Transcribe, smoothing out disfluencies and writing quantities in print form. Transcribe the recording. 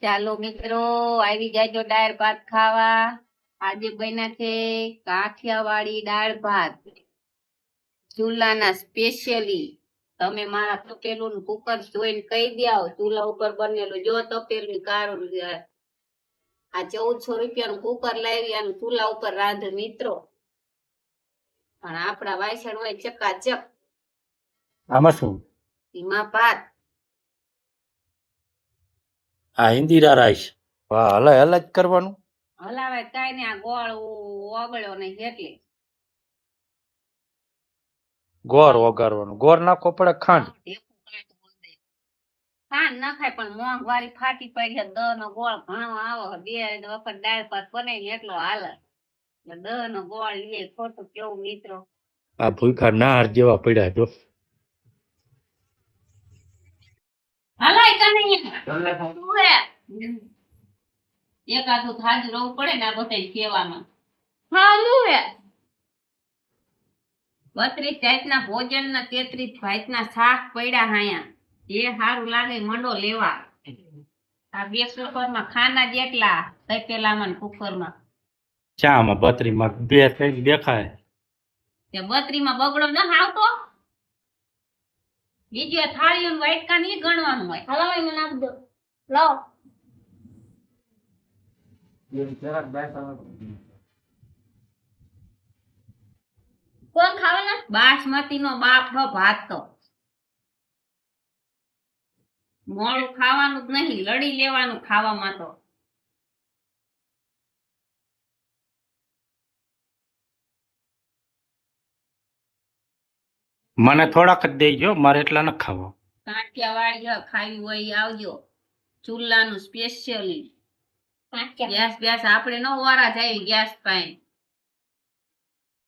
ચાલો મિત્રો, આવી જાજો દાળ ભાત ખાવા. આજે બન્યા છે કાઠિયાવાડી દાળ ભાત, ચૂલાના સ્પેશિયલી. તમે મારા તપેલું કુકર જોઈને કહી દ્યાઓ, ચૂલા ઉપર બનેલું. જો તપેલું કાળું, આ 1400 રૂપિયાનું કુકર લાવી અને ચૂલા ઉપર રાંધે મિત્રો. પણ આપણા વાસણ હોય ચકાચક. આમાં શું? એમાં ભાત. આ ઇન્દિરા રાઈસ. વાહ, હલાય હલાય જ કરવાનું. હલાવે કાંઈ ને, આ ગોળ ઓગળ્યો નહીં એટલે ગોળ વગાડવાનું. ગોળ નાખવો પડે ખાંડ? ખાંડ નખાય પણ મોંઘવારી ફાટી પડી છે. 10 નો ગોળ ઘણો આવો. 2 વખત દાળ ભાત બનાવી એટલો હાલે. 10 નો ગોળ લે ખોટું કેવું મિત્રો. આ ભૂખા નાર જેવા પડ્યા જો. હલાય કનૈયા એકાદું થાજુ રહવું પડે ને આ બધા સેવામાં. હા લુએ 32 જાતના ભોજન ના 33 જાતના શાક પડ્યા હાયા. જે સારું લાગે મંડો લેવા. આ 2 કુકરમાં ખાના જેટલા તપેલામાં કુકરમાં. ચામાં 32 માં 2 થઈ દેખાય. તે 32 માં બગડો ન આવતો. બીજે થાળીઓ વાટકા ની ગણવાનું હોય. હલાવાઈને નાખ દો. લાવ કોણ ખાવાના? બાસમતી નો બાપ નો ભાત તો મોડું ખાવાનું જ નહીં, લડી લેવાનું ખાવામાં તો. મને થોડાક જ દેજો, મારે એટલા ન ખાવા. કાઠિયાવાડી ખાવી હોય આવજો. ચૂલાનું સ્પેશિયલી. ગેસ આપણે ન વારા જાય ગેસ પાઈ.